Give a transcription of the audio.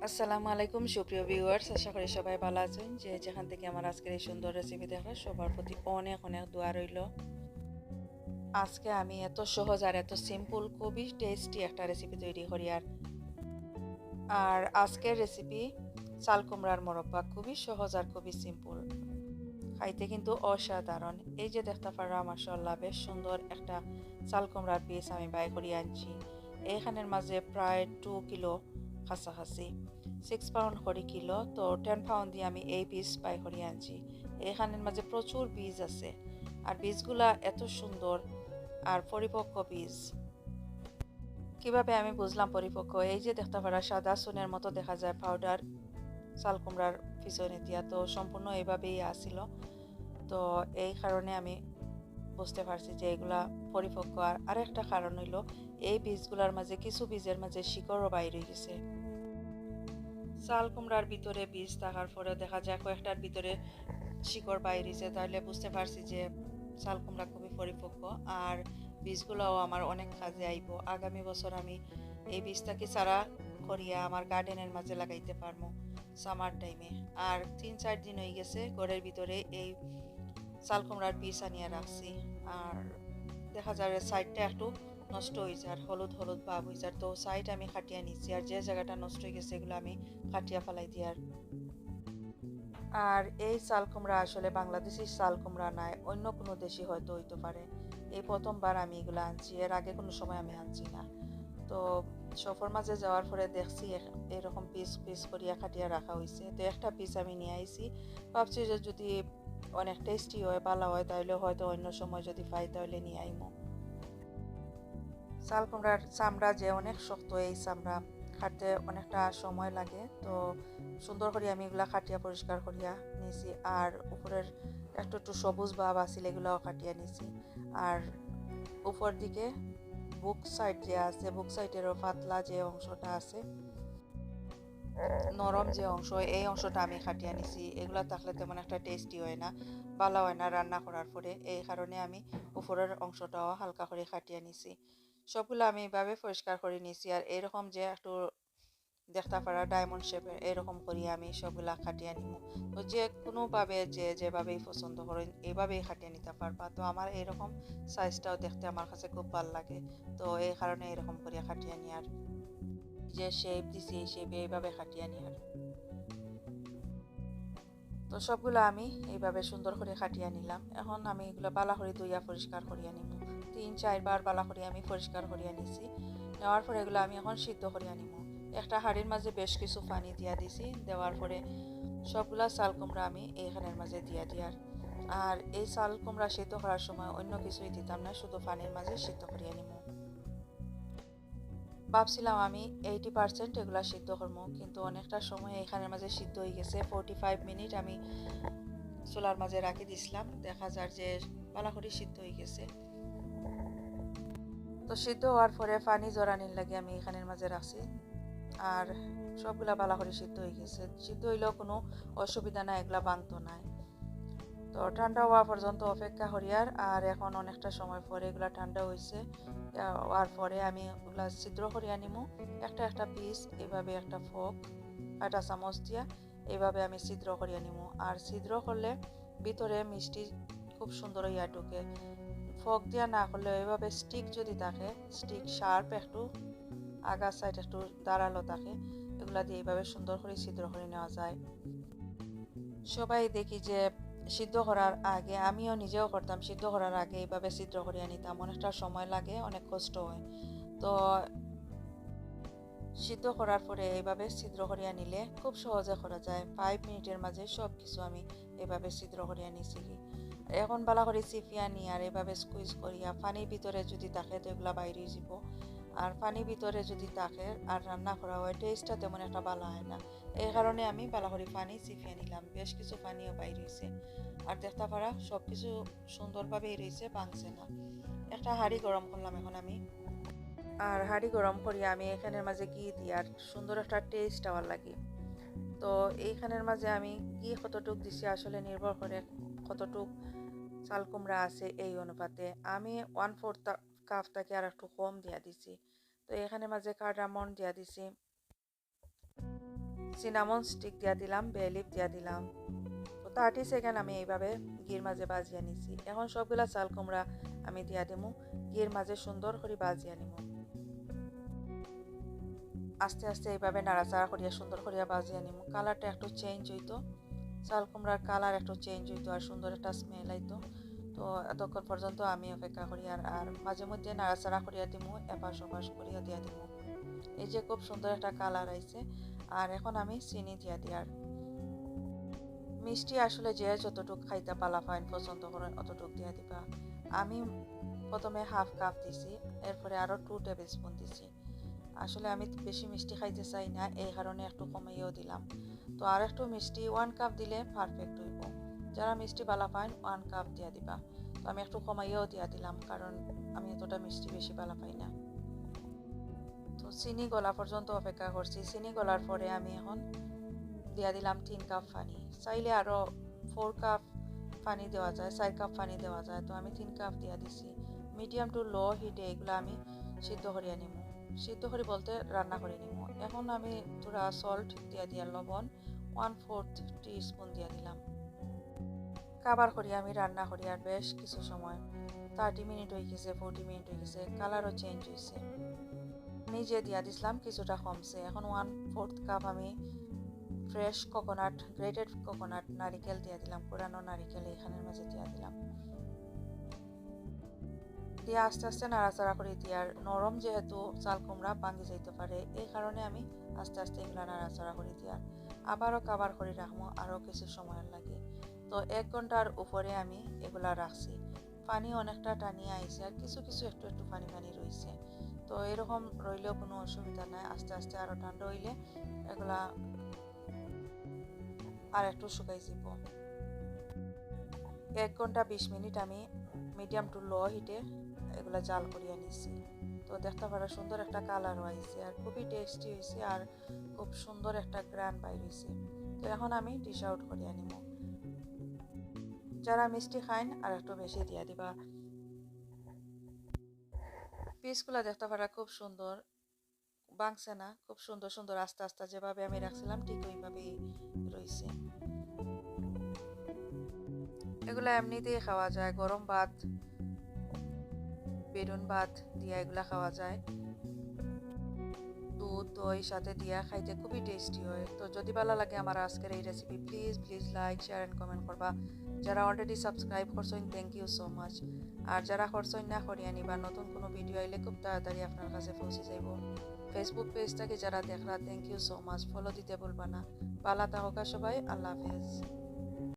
আসসালামু আলাইকুম সুপ্রিয় ভিউয়ার্স, আশা করি সবাই ভালো আছেন। যে যেখান থেকে আমার আজকের এই সুন্দর রেসিপি দেখা সবার প্রতি অনেক অনেক দোয়া রইল। আজকে আমি এত সহজ আর এত সিম্পল খুবই টেস্টি একটা রেসিপি তৈরি করি। আর আজকের রেসিপি চাল কুমড়ার মোরব্বা, খুবই সহজ আর খুবই সিম্পল, খাইতে কিন্তু অসাধারণ। এই যে দেখতে পারা মাশাআল্লাহ বেশ সুন্দর একটা চাল কুমড়ার পিস আমি বাই করিয়ে আনছি। এইখানের মাঝে প্রায় 2 কিলো কাছাকাছি, 6 পাউন্ড করে কিলো, তো 10 পাউন্ড দিয়ে আমি এই পিস বাই করিয়ে আনছি। এইখানের মাঝে প্রচুর বীজ আছে, আর বীজগুলা এত সুন্দর আর পরিপক্ক বীজ। কিভাবে আমি বুঝলাম পরিপক্ক? এই যে দেখতে পারা সাদা চুনের মতো দেখা যায় পাউডার চাল কুমড়ার পিছনে দিয়া, তো সম্পূর্ণ এইভাবেই আসছিল। তো এই কারণে আমি বুঝতে পারছি যে এগুলা পরিপক্ক। আর আরেকটা কারণ হইল, এই বীজগুলার মাঝে কিছু বীজের মাঝে শিকড়ও বাইরে গেছে। চাল কুমড়ার ভিতরে বীজ থাকার পরেও দেখা যায় কয়েকটার ভিতরে শিকড় বাইরেছে, তাহলে বুঝতে পারছি যে চাল কুমড়া খুবই পরিপক্ক। আর বীজগুলোও আমার অনেক কাজে আইব। আগামী বছর আমি এই বীজটাকে চারা করিয়া আমার গার্ডেনের মাঝে লাগাইতে পারবো সামার টাইমে। আর 3-4 দিন হয়ে গেছে ঘরের ভিতরে এই চাল কুমড়ার বীজ আনিয়ে রাখছি। আর দেখা যায় সাইডটা একটু নষ্ট হয়ে যায়, আর হলুদ হলুদ ভাব হয়ে যায়, তো সাইড আমি কাটিয়ে নিচ্ছি। আর যে জায়গাটা নষ্ট হয়ে গেছে এগুলো আমি কাটিয়া ফেলাই দিই। আর এই চাল কুমড়া আসলে বাংলাদেশি চাল কুমড়া নয়, অন্য কোনো দেশি হয়তো হইতে পারে। এই প্রথমবার আমি এগুলো আনছি, এর আগে কোনো সময় আমি আনছি না। তো সফর মাঝে যাওয়ার পরে দেখছি এরকম পিস পিস করিয়া কাটিয়া রাখা হয়েছে, তো একটা পিস আমি নিয়ে আইছি। ভাবছি যে যদি অনেক টেস্টি হয় ভালো হয় তাহলে হয়তো অন্য সময় যদি পাই তাহলে নিয়ে আইমো। চাল কুমড়ার চামড়া যে অনেক শক্ত, এই চামড়া কাটতে অনেকটা সময় লাগে। তো সুন্দর করে আমি এগুলা কাটিয়া পরিষ্কার করিয়া নিয়েছি। আর উপরের একটু একটু সবুজ ভাব আছিল, এগুলাও কাটিয়া নিয়েছি। আর উপর দিকে বুক সাইড যে আছে, বুক সাইডেরও পাতলা যে অংশটা আছে, নরম যে অংশ, এই অংশটা আমি কাটিয়ে নিছি। এগুলা থাকলে তেমন একটা টেস্টি হয় না, ভালো হয় না রান্না করার পরে। এই কারণে আমি উপরের অংশটাও হালকা করে কাটিয়ে নিছি। সবগুলো আমি এইভাবে পরিষ্কার করে নিছি। আর এরকম যে একটু দেখতে পারা ডায়মন্ড শেপের এরকম করি আমি সবগুলা কাটিয়ে নিব। তো যে কোনোভাবে যে যেভাবেই পছন্দ করেন এইভাবেই কাটিয়ে নিতে পারবা। তো আমার এরকম সাইজটাও দেখতে আমার কাছে খুব ভালো লাগে, তো এই কারণে এরকম করিয়া কাটিয়ে নিই। আর যে শেপ দিছি এই শেপে এইভাবে কাটিয়ে নিই। আর তো সবগুলো আমি এইভাবে সুন্দর করে কাটিয়ে নিলাম। এখন আমি এগুলো বালা করে ধুইয়া পরিষ্কার করিয়া নিব। 3-4 বার বালা করে আমি পরিষ্কার করিয়া নিছি। নেওয়ার পরে এগুলো আমি এখন সিদ্ধ করিয়া নিব। একটা হাঁড়ির মাঝে বেশ কিছু পানি দিয়া দিছি, দেওয়ার পরে সবগুলা চাল কুমড়া আমি এইখানের মাঝে দিয়া দিয়ার। আর এই চাল কুমড়া সিদ্ধ করার সময় অন্য কিছুই দিতাম না, শুধু পানির মাঝে সিদ্ধ করিয়া নিব। ভাবছিলাম আমি 80% এগুলা সিদ্ধ করবো, কিন্তু অনেকটা সময় এখানের মাঝে সিদ্ধ হয়ে গেছে। 45 মিনিট আমি চুলার মাঝে রাখি দিছিলাম, দেখা যায় যে বালাখড়ি সিদ্ধ হয়ে গেছে। তো সিদ্ধ হওয়ার পরে পানি জড়ানির লাগে আমি এখানের মাঝে রাখছি। আর সবগুলা বালাখড়ি সিদ্ধ হয়ে গেছে, সিদ্ধ হইলেও কোনো অসুবিধা নাই, এগুলা ভাঙতো নাই। তো ঠান্ডা হওয়া পর্যন্ত অপেক্ষা করিয়ার। আর এখন অনেকটা সময় পরে এগুলা ঠান্ডা হয়েছে, হওয়ার পরে আমি ওগুলা ছিদ্র করিয়া নিমু। একটা একটা পিস এভাবে একটা ফোক কাঁটা চামচ দিয়া এইভাবে আমি ছিদ্র করিয়া নিমু। আর ছিদ্র করলে ভিতরে মিষ্টি খুব সুন্দর ইয়া ঢুকে। ফোক দিয়া না করলে এইভাবে স্টিক যদি থাকে, স্টিক শার্প একটু আগা সাইড একটু দাঁড়ালো থাকে, এগুলা দিয়ে এইভাবে সুন্দর করে ছিদ্র করে নেওয়া যায়। সবাই দেখি যে সিদ্ধ করার আগে, আমিও নিজেও করতাম, সিদ্ধ করার আগে এইভাবে ছিদ্র করিয়া নিতাম। অনেকটা সময় লাগে, অনেক কষ্ট হয়। তো সিদ্ধ করার পরে এইভাবে ছিদ্র করিয়া নিলে খুব সহজে করা যায়। 5 মিনিটের মাঝে সব কিছু আমি এভাবে ছিদ্র করিয়া নিছি। এখন বালা করে চিপিয়া নিই আর এভাবে স্কুইজ করিয়া পানির ভিতরে যদি থাকে তো এগুলা বাইরে যাব। আর পানির ভিতরে যদি থাকে আর রান্না করা হয় টেস্টটা তেমন একটা ভালো হয় না। এই কারণে আমি বালা করে পানি চিপিয়ে নিলাম, বেশ কিছু পানিও বাইরে হয়েছে। আর দেখতে পারা সব কিছু সুন্দরভাবেই রয়েছে, ভাঙছে না। একটা হাঁড়ি গরম করলাম এখন আমি। আর হাঁড়ি গরম করিয়া আমি এখানের মাঝে ঘি দিই, আর সুন্দর একটা টেস্ট আমার লাগে। তো এইখানের মাঝে আমি ঘি কতটুক দিছি আসলে নির্ভর করে কতটুক চাল কুমড়া আছে এই অনুপাতে। আমি 1/4 কাপ থেকে আর একটু কম দিয়া দিছি। তো এখানে মাঝে কার্ডামন দিয়া দিছি, সিনামন স্টিক দিয়া দিলাম, বে লিফ দিয়া দিলাম। তো 30 সেকেন্ড আমি এইভাবে ঘির মাঝে বাজিয়ে নিছি। এখন সবগুলা চাল কুমড়া আমি দিয়া দিমু, ঘির মাঝে সুন্দর করে বাজিয়ে নিমু। আস্তে আস্তে এইভাবে নাড়াচাড়া করিয়া সুন্দর করিয়া বাজিয়ে নিমু। কালারটা একটু চেঞ্জ হইতো, চাল কুমড়ার কালার একটু চেঞ্জ হইতো আর সুন্দর একটা স্মেল আইতো। তো এতক্ষণ পর্যন্ত আমি অপেক্ষা করি আর মাঝে মধ্যে নাড়াচাড়া করিয়া দিমু, এপাশ ওপাশ করিয়া দিয়া দিমু। এই যে খুব সুন্দর একটা কালার আইছে। আর এখন আমি চিনি দিয়া দিই। আর মিষ্টি আসলে যে যতটুক খাইতে পালা ফাইন পছন্দ করেন অতটুক দিয়া দিবা। আমি প্রথমে হাফ কাপ দিছি, এরপরে আরও 2 টেবিল স্পুন দিছি। আসলে আমি বেশি মিষ্টি খাইতে চাই না, এই কারণে একটু কমাইও দিলাম। তো আর একটু মিষ্টি 1 কাপ দিলে পারফেক্ট হইব। যারা মিষ্টি বালা পাইন 1 কাপ দিয়া দিবা। তো আমি একটু কমাইও দিয়া দিলাম, কারণ আমি এতটা মিষ্টি বেশি বালা পাই না। তো চিনি গলা পর্যন্ত অপেক্ষা করছি। চিনি গলার পরে আমি এখন দিয়া দিলাম 3 কাপ পানি। চাইলে আরও 4 কাপ পানি দেওয়া যায়, 4 কাপ পানি দেওয়া যায়। তো আমি 3 কাপ দিয়া দিছি। মিডিয়াম টু লো হিটে এগুলো আমি সিদ্ধ করিয়া নিব। সিদ্ধ করি বলতে রান্না করে নিব। এখন আমি থোড়া সল্ট দিয়া লবণ 1/4 টিস্পুন দিয়া দিলাম। কাবার করি আমি রান্না করি আর বেশ কিছু সময়, 30 মিনিট হয়ে গেছে, 40 মিনিট হয়ে গেছে, কালারও চেঞ্জ হয়েছে। আমি যে দিয়া দিছিলাম কিছুটা কমছে। এখন 1/4 কাপ আমি ফ্রেশ কোকোনাট, গ্রেটেড কোকোনাট নারিকেল দিয়া দিলাম, কোরানো নারিকেল এখানের মাঝে দিয়া দিলাম। দিয়ে আস্তে আস্তে নাড়াচাড়া করে দিয়ে, আর নরম যেহেতু চাল কুমড়া ভাঙি যাইতে পারে, এই কারণে আমি আস্তে আস্তে এগুলা নাড়াচাড়া করে দিয়ে আবারও কাবার করে রাখবো আরও কিছু সময়ের লাগে। তো 1 ঘন্টার উপরে আমি এগুলা রাখছি। পানি অনেকটা টানিয়ে আইছে আর কিছু কিছু একটু একটু পানি পানি রয়েছে। তো এরকম রইলেও কোনো অসুবিধা নাই। আস্তে আস্তে আরও ঠান্ডা হইলে এগুলা আর একটু শুকাই যাব। 1 ঘন্টা 20 মিনিট আমি মিডিয়াম টু লো হিটে এগুলা জাল করিয়া নিছি। তো দেখতে পারো সুন্দর একটা কালারও আইছে আর খুবই টেস্টি হয়েছে আর খুব সুন্দর একটা গ্রান বাইর হয়েছে। তো এখন আমি ডিশ আউট করিয়া নিব। যারা মিষ্টি খাইন আর একটু বেশি দিয়া দিবা। পিসগুলা দেখতে পারা খুব সুন্দর, ভাঙছে না, খুব সুন্দর সুন্দর আস্তে আস্তে যেভাবে আমি রাখছিলাম ঠিক ওইভাবেই রয়েছে। এগুলা এমনিতেই খাওয়া যায়, গরম ভাত, বেগুন ভাত দিয়া এগুলা খাওয়া যায়। দুধ দই সাথে দিয়া খাইতে খুবই টেস্টি হয়। তো যদি ভালো লাগে আমার আজকের এই recipe, please like share and comment করবা। যারা অলরেডি সাবস্ক্রাইব করছেন থ্যাংক ইউ সো মাচ। আর যারা করছেন না করিয়া নিবা, নতুন কোনো ভিডিও আইলে খুব তাড়াতাড়ি আপনার কাছে পৌঁছে যাইব। ফেসবুক পেজটাকে যারা দেখরা thank you so much, follow দিতে ভুলবা না। ভালো থাকা সবাই, আল্লাহ হাফেজ।